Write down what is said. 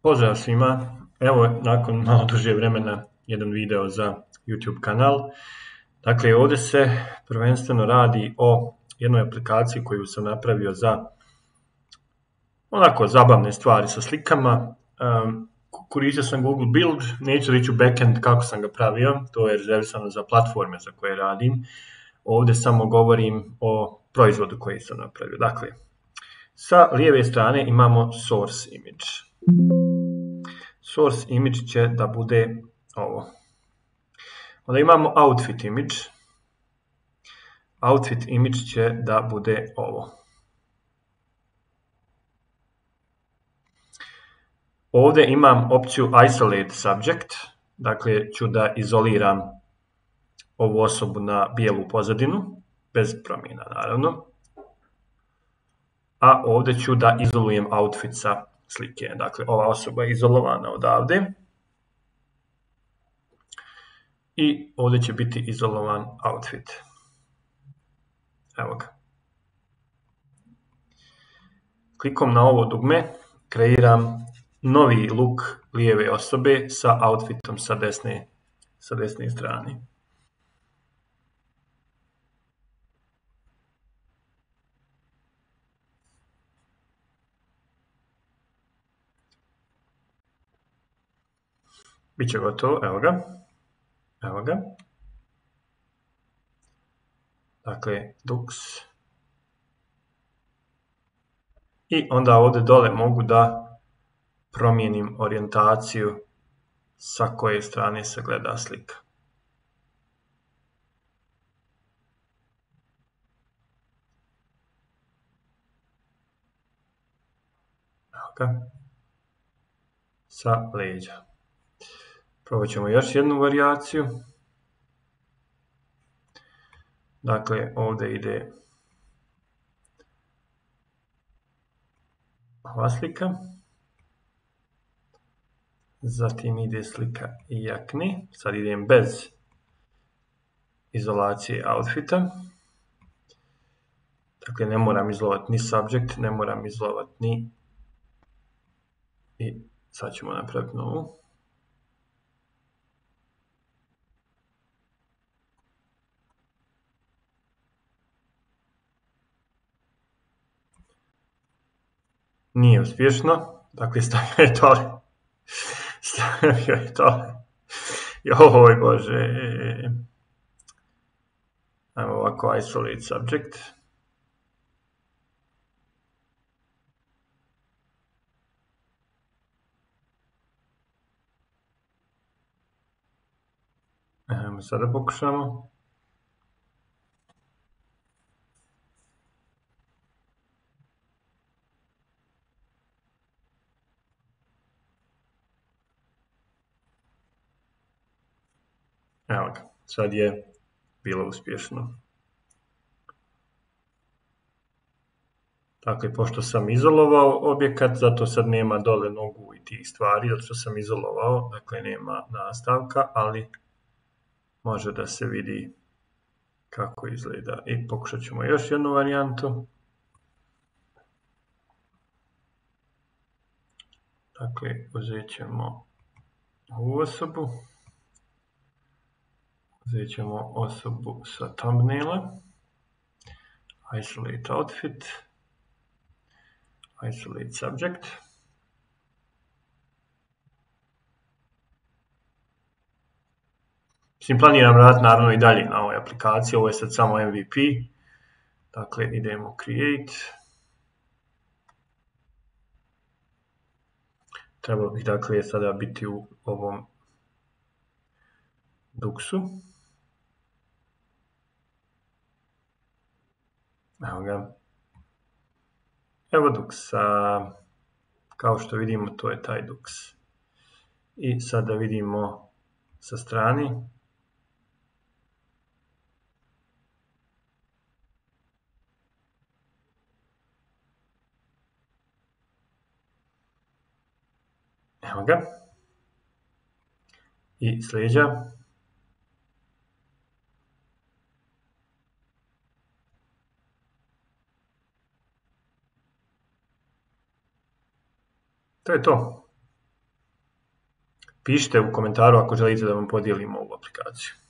Pozdrav svima, evo nakon malo duže vremena jedan video za YouTube kanal. Dakle, ovdje se prvenstveno radi o jednoj aplikaciji koju sam napravio za onako zabavne stvari sa slikama. Koristio sam Google Build, neću reći u backend kako sam ga pravio, to je rezervisano za platforme za koje radim. Ovdje samo govorim o proizvodu koji sam napravio. Dakle, sa lijeve strane imamo source image. Source image će da bude ovo. Onda imamo outfit image. Outfit image će da bude ovo. Ovdje imam opciju isolate subject, dakle ću da izoliram ovu osobu na bijelu pozadinu, bez promjena naravno. A ovdje ću da izolujem outfit sa slike, dakle ova osoba je izolovana odavde. I ovdje će biti izolovan outfit. Evo ga. Klikom na ovo dugme kreiram novi look lijeve osobe sa outfitom sa desne strane. Biće gotovo, evo ga. Evo ga. Dakle, Dux. I onda ovdje dole mogu da promijenim orijentaciju sa koje strane se gleda slika. Evo ga. Sa leđa. Probat ćemo još jednu varijaciju. Dakle, ovdje ide ova slika. Zatim ide slika jakne. Sad idem bez izolacije outfita. Dakle, ne moram izolovati ni subject, ne moram izolovati ni... I sad ćemo napraviti novu. Nije uspješno, dakle stavio je dole. Stavio je dole. Joj bože. Ajmo ovako isolate subject. Ajmo sada pokušamo. Evo ga, sad je bilo uspješno. Dakle, pošto sam izolovao objekat, zato sad nema dole nogu i tih stvari, zato što sam izolovao, dakle nema nastavka, ali može da se vidi kako izgleda. I pokušat ćemo još jednu varijantu. Dakle, uzet ćemo ovu osobu. Uzet ćemo osobu sa thumbnaila. Isolate outfit. Isolate subject. Mislim, planiram raditi naravno i dalje na ovoj aplikaciji. Ovo je sad samo MVP. Dakle, idemo create. Trebalo bih dakle sada biti u ovom Duxu. Evo ga. Evo Duxa. Kao što vidimo, to je taj Dux. I sada vidimo sa strane. Evo ga. I s leđa. To je to. pišite u komentaru ako želite da vam podijelimo ovu aplikaciju.